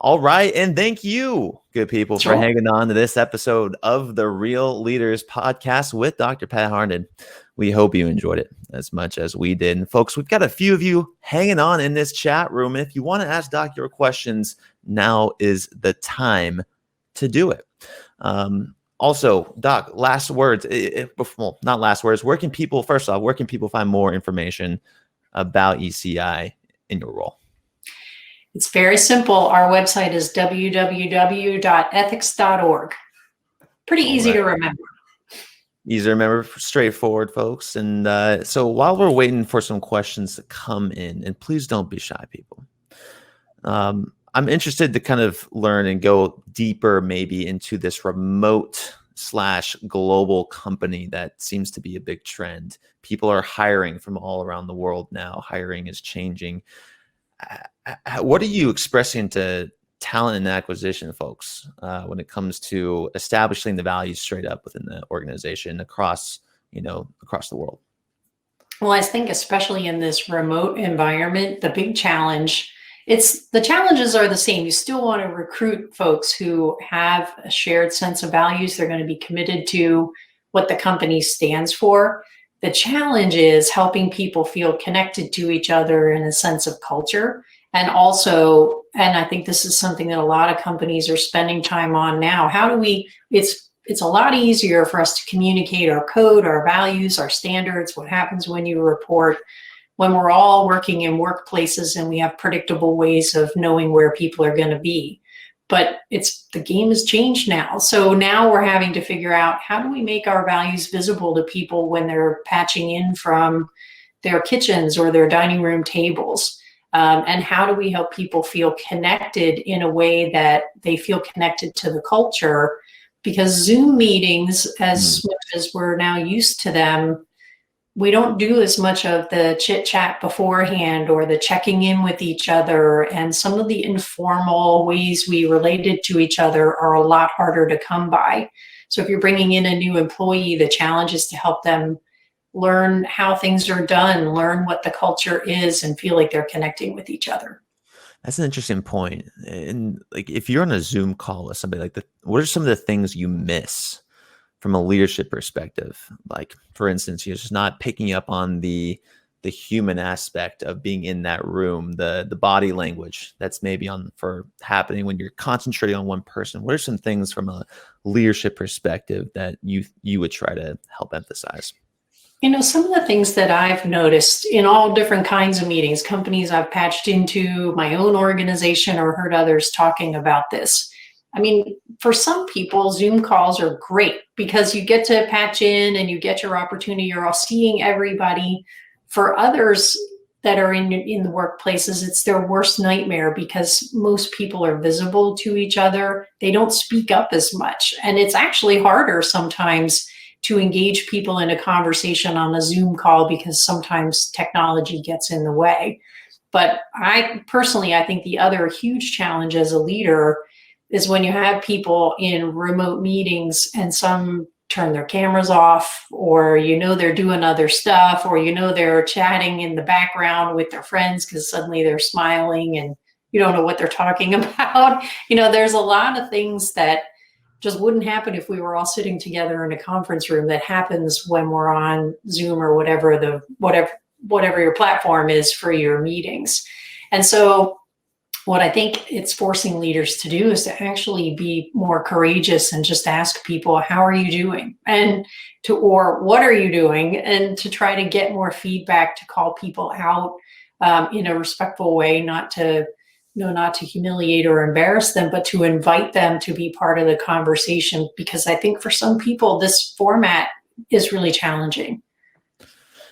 All right. And thank you, good people, for hanging on to this episode of the Real Leaders Podcast with Dr. Pat Harned. We hope you enjoyed it as much as we did. And folks, we've got a few of you hanging on in this chat room. If you want to ask Doc your questions, now is the time to do it. Also, Doc, last words. Well, not last words. Where can people find more information about ECI in your role? It's very simple. Our website is www.ethics.org. Pretty easy to remember. Easy to remember, straightforward, folks. And so while we're waiting for some questions to come in, and please don't be shy, people. I'm interested to kind of learn and go deeper maybe into this remote/global company that seems to be a big trend. People are hiring from all around the world now. Hiring is changing. What are you expressing to talent and acquisition folks when it comes to establishing the values straight up within the organization across the world? Well, I think especially in this remote environment, the big challenge, the challenges are the same. You still want to recruit folks who have a shared sense of values. They're going to be committed to what the company stands for. The challenge is helping people feel connected to each other in a sense of culture. And also, and I think this is something that a lot of companies are spending time on now. It's a lot easier for us to communicate our code, our values, our standards, what happens when you report, when we're all working in workplaces and we have predictable ways of knowing where people are going to be. But the game has changed now. So now we're having to figure out, how do we make our values visible to people when they're patching in from their kitchens or their dining room tables? And how do we help people feel connected in a way that they feel connected to the culture? Because Zoom meetings, as much as we're now used to them, we don't do as much of the chit chat beforehand or the checking in with each other. And some of the informal ways we related to each other are a lot harder to come by. So if you're bringing in a new employee, the challenge is to help them learn how things are done, learn what the culture is, and feel like they're connecting with each other. That's an interesting point. And like, if you're on a Zoom call with somebody like that, what are some of the things you miss from a leadership perspective? Like, for instance, you're just not picking up on the human aspect of being in that room, the body language that's maybe for happening when you're concentrating on one person. What are some things from a leadership perspective that you would try to help emphasize? Some of the things that I've noticed in all different kinds of meetings, companies I've patched into, my own organization, or heard others talking about this. I mean, for some people, Zoom calls are great because you get to patch in and you get your opportunity. You're all seeing everybody. For others that are in the workplaces, it's their worst nightmare because most people are visible to each other. They don't speak up as much. And it's actually harder sometimes to engage people in a conversation on a Zoom call because sometimes technology gets in the way. But I think the other huge challenge as a leader is when you have people in remote meetings and some turn their cameras off, or they're doing other stuff, or they're chatting in the background with their friends because suddenly they're smiling and you don't know what they're talking about. There's a lot of things that just wouldn't happen if we were all sitting together in a conference room that happens when we're on Zoom or whatever your platform is for your meetings. And so what I think it's forcing leaders to do is to actually be more courageous and just ask people, how are you doing? Or what are you doing? And to try to get more feedback, to call people out in a respectful way, not to humiliate or embarrass them, but to invite them to be part of the conversation. Because I think for some people, this format is really challenging.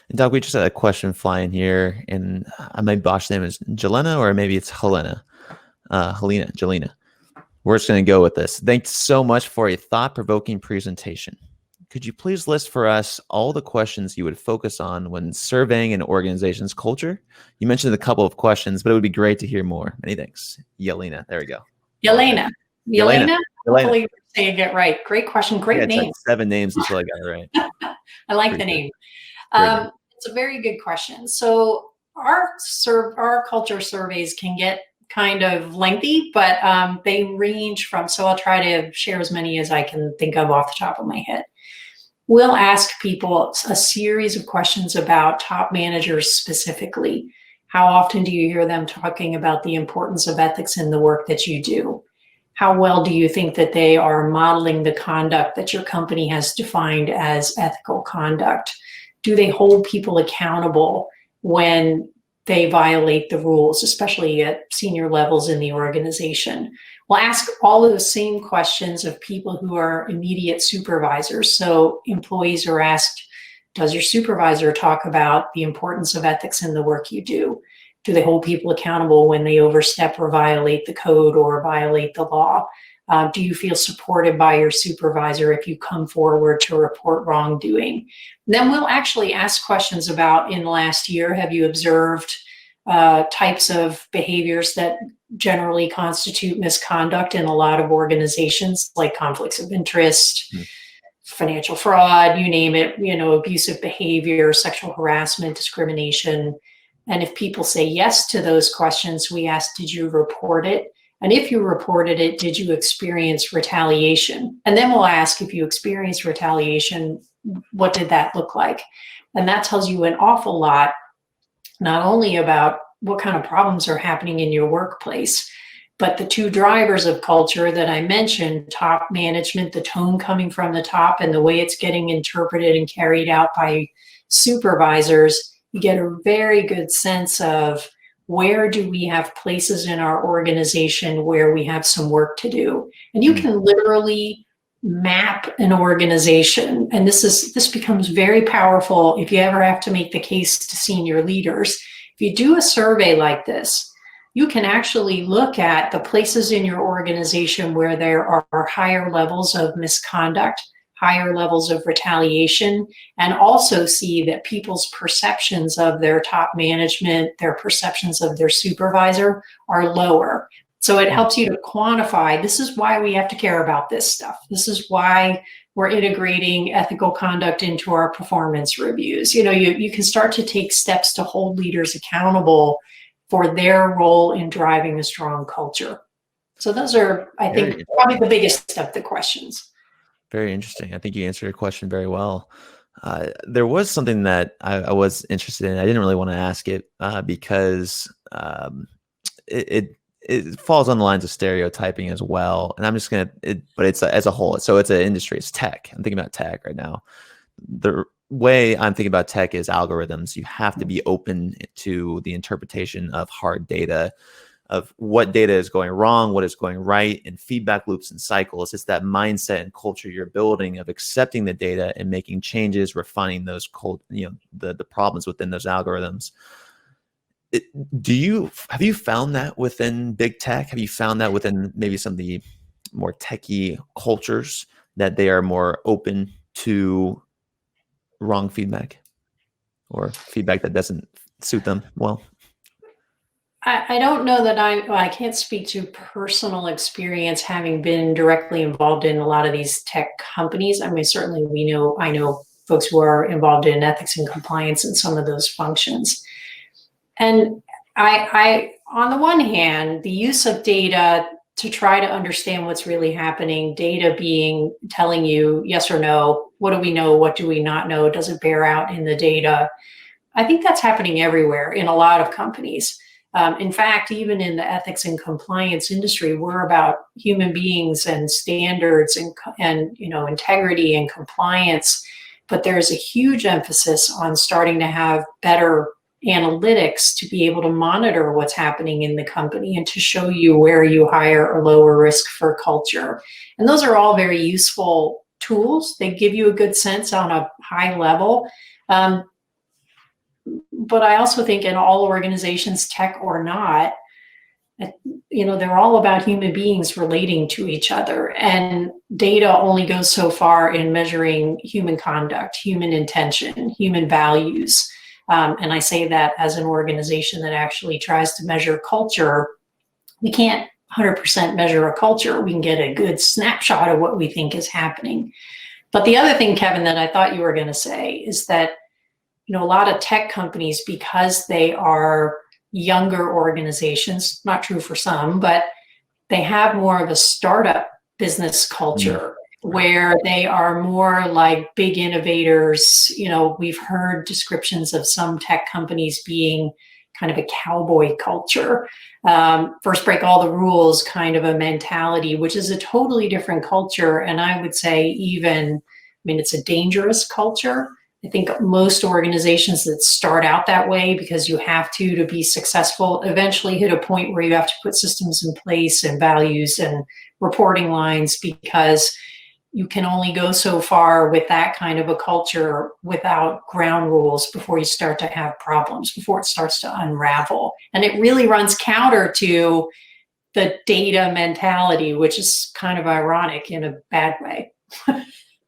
And Doc, we just had a question flying here, and my boss name is Jelena, or maybe it's Jelena. We're just going to go with this. Thanks so much for a thought-provoking presentation. Could you please list for us all the questions you would focus on when surveying an organization's culture? You mentioned a couple of questions, but it would be great to hear more. Many thanks. Yelena. There we go. Yelena. Hopefully you're saying it right. Great question. Great name. Like 7 names until I got it right. I like the name. It's a very good question. So our culture surveys can get kind of lengthy, but they range from, so I'll try to share as many as I can think of off the top of my head. We'll ask people a series of questions about top managers specifically. How often do you hear them talking about the importance of ethics in the work that you do? How well do you think that they are modeling the conduct that your company has defined as ethical conduct? Do they hold people accountable when they violate the rules, especially at senior levels in the organization? We'll ask all of the same questions of people who are immediate supervisors. So employees are asked, does your supervisor talk about the importance of ethics in the work you do? Do they hold people accountable when they overstep or violate the code or violate the law? Do you feel supported by your supervisor if you come forward to report wrongdoing? Then we'll actually ask questions about, in the last year, have you observed types of behaviors that generally constitute misconduct in a lot of organizations, like conflicts of interest, financial fraud, you name it, abusive behavior, sexual harassment, discrimination. And if people say yes to those questions, we ask, did you report it? And if you reported it, did you experience retaliation? And then we'll ask, if you experienced retaliation, what did that look like? And that tells you an awful lot, not only about what kind of problems are happening in your workplace, but the two drivers of culture that I mentioned, top management, the tone coming from the top, and the way it's getting interpreted and carried out by supervisors. You get a very good sense of, where do we have places in our organization where we have some work to do? And you can literally map an organization. And this becomes very powerful if you ever have to make the case to senior leaders. If you do a survey like this, you can actually look at the places in your organization where there are higher levels of misconduct, higher levels of retaliation, and also see that people's perceptions of their top management, their perceptions of their supervisor are lower. So it helps you to quantify, this is why we have to care about this stuff. This is why we're integrating ethical conduct into our performance reviews. You can start to take steps to hold leaders accountable for their role in driving a strong culture. So those are, I think, probably the biggest of the questions. Very interesting. I think you answered your question very well. There was something that I was interested in. I didn't really want to ask it because it falls on the lines of stereotyping as well. And I'm just going to, but it's as a whole. So it's an industry. It's tech. I'm thinking about tech right now. The way I'm thinking about tech is algorithms. You have to be open to the interpretation of hard data, of what data is going wrong, what is going right, and feedback loops and cycles. It's that mindset and culture you're building of accepting the data and making changes, refining those the problems within those algorithms. Have you found that within big tech? Have you found that within maybe some of the more techie cultures, that they are more open to wrong feedback or feedback that doesn't suit them well? I don't know that I can't speak to personal experience having been directly involved in a lot of these tech companies. I mean, certainly I know folks who are involved in ethics and compliance and some of those functions. And I on the one hand, the use of data to try to understand what's really happening, data being telling you yes or no, what do we know, what do we not know, does it bear out in the data? I think that's happening everywhere in a lot of companies. In fact, even in the ethics and compliance industry, we're about human beings and standards and integrity and compliance. But there's a huge emphasis on starting to have better analytics to be able to monitor what's happening in the company and to show you where you higher or lower risk for culture. And those are all very useful tools. They give you a good sense on a high level. But I also think in all organizations, tech or not, they're all about human beings relating to each other. And data only goes so far in measuring human conduct, human intention, human values. And I say that as an organization that actually tries to measure culture. We can't 100% measure a culture. We can get a good snapshot of what we think is happening. But the other thing, Kevin, that I thought you were going to say is that a lot of tech companies, because they are younger organizations, not true for some, but they have more of a startup business culture where they are more like big innovators. We've heard descriptions of some tech companies being kind of a cowboy culture, first break all the rules kind of a mentality, which is a totally different culture. And I would say it's a dangerous culture. I think most organizations that start out that way because you have to be successful eventually hit a point where you have to put systems in place and values and reporting lines, because you can only go so far with that kind of a culture without ground rules before you start to have problems, before it starts to unravel. And it really runs counter to the data mentality, which is kind of ironic in a bad way.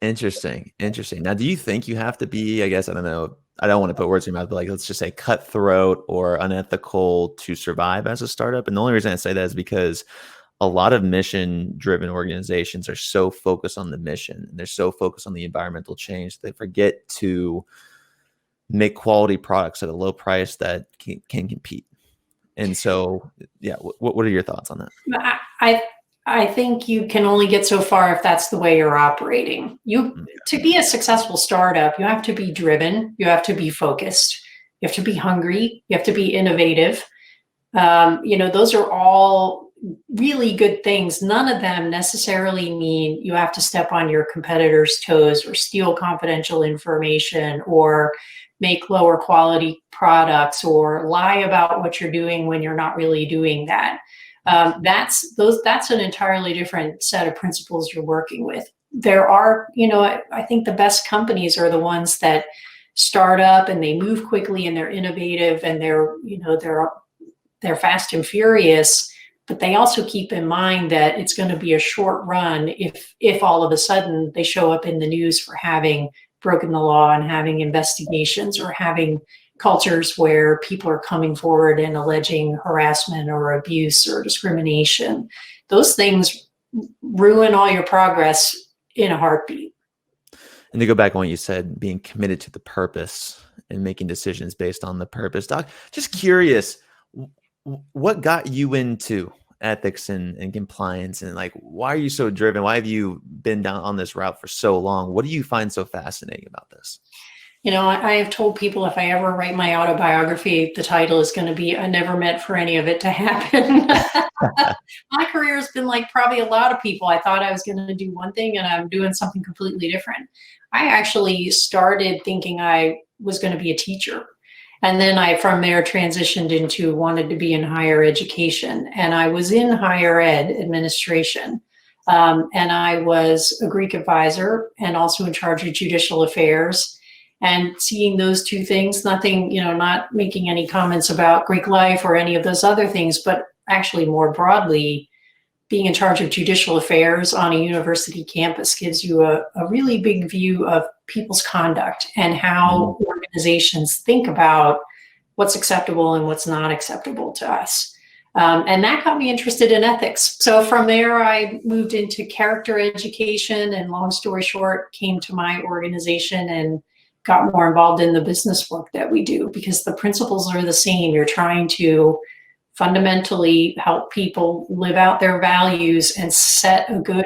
Interesting. Now, do you think you have to be, I guess, I don't know, I don't want to put words in your mouth, but let's just say cutthroat or unethical to survive as a startup? And the only reason I say that is because a lot of mission-driven organizations are so focused on the mission, and they're so focused on the environmental change, they forget to make quality products at a low price that can compete. And so, yeah, what are your thoughts on that? I think you can only get so far if that's the way you're operating. To be a successful startup, you have to be driven, you have to be focused, you have to be hungry, you have to be innovative. Those are all really good things. None of them necessarily mean you have to step on your competitors' toes or steal confidential information or make lower quality products or lie about what you're doing when you're not really doing that. That's an entirely different set of principles you're working with. There are, I think the best companies are the ones that start up and they move quickly and they're innovative and they're fast and furious. But they also keep in mind that it's going to be a short run if all of a sudden they show up in the news for having broken the law and having investigations or having cultures where people are coming forward and alleging harassment or abuse or discrimination. Those things ruin all your progress in a heartbeat. And to go back on what you said, being committed to the purpose and making decisions based on the purpose. Doc, just curious, what got you into ethics and compliance, and like, why are you so driven? Why have you been down on this route for so long? What do you find so fascinating about this? I have told people if I ever write my autobiography, the title is going to be "I never meant for any of it to happen." My career has been like probably a lot of people. I thought I was going to do one thing and I'm doing something completely different. I actually started thinking I was going to be a teacher. And then I, from there, transitioned into wanted to be in higher education. And I was in higher ed administration. And I was a Greek advisor and also in charge of judicial affairs. And seeing those two things, nothing, not making any comments about Greek life or any of those other things, but actually more broadly, being in charge of judicial affairs on a university campus gives you a really big view of people's conduct and how organizations think about what's acceptable and what's not acceptable to us. And that got me interested in ethics. So from there, I moved into character education and, long story short, came to my organization and got more involved in the business work that we do, because the principles are the same. You're trying to fundamentally help people live out their values and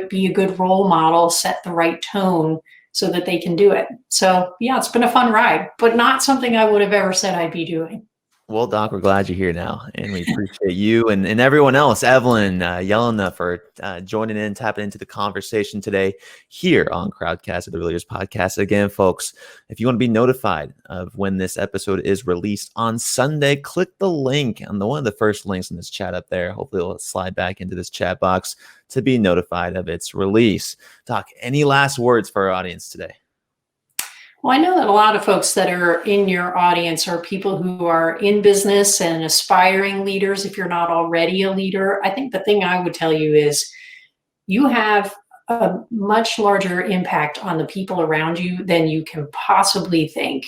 be a good role model, set the right tone so that they can do it. So yeah, it's been a fun ride, but not something I would have ever said I'd be doing. Well, Doc, we're glad you're here now, and we appreciate you and everyone else, Evelyn, Yelena, for joining in, tapping into the conversation today here on Crowdcast of the Real Leaders Podcast. Again, folks, if you want to be notified of when this episode is released on Sunday, click the link on one of the first links in this chat up there. Hopefully it'll slide back into this chat box to be notified of its release. Doc, any last words for our audience today? Well, I know that a lot of folks that are in your audience are people who are in business and aspiring leaders. If you're not already a leader, I think the thing I would tell you is you have a much larger impact on the people around you than you can possibly think,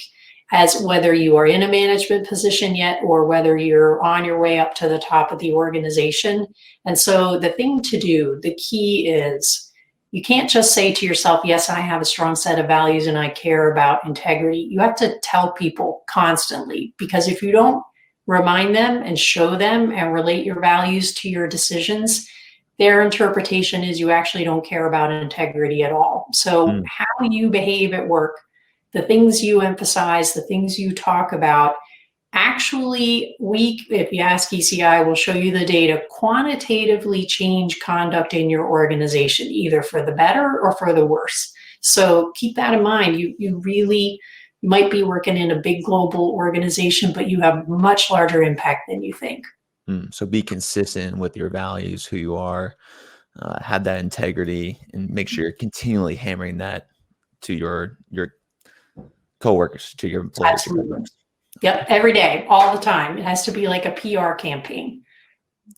as whether you are in a management position yet or whether you're on your way up to the top of the organization. And so the thing to do, the key is, you can't just say to yourself, yes, I have a strong set of values and I care about integrity. You have to tell people constantly, because if you don't remind them and show them and relate your values to your decisions, their interpretation is you actually don't care about integrity at all. So how you behave at work, the things you emphasize, the things you talk about, actually, if you ask ECI, we'll show you the data, quantitatively change conduct in your organization, either for the better or for the worse. So keep that in mind. You really might be working in a big global organization, but you have much larger impact than you think. So be consistent with your values, who you are, have that integrity, and make sure you're continually hammering that to your coworkers, to your employees. Absolutely. Yep. Every day, all the time. It has to be like a PR campaign.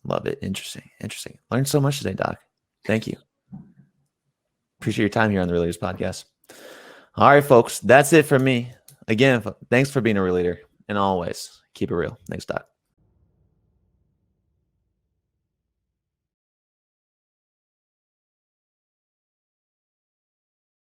Love it. Interesting. Learned so much today, Doc. Thank you. Appreciate your time here on the Real Leaders Podcast. All right, folks. That's it for me. Again, thanks for being a real leader. And always keep it real. Thanks, Doc.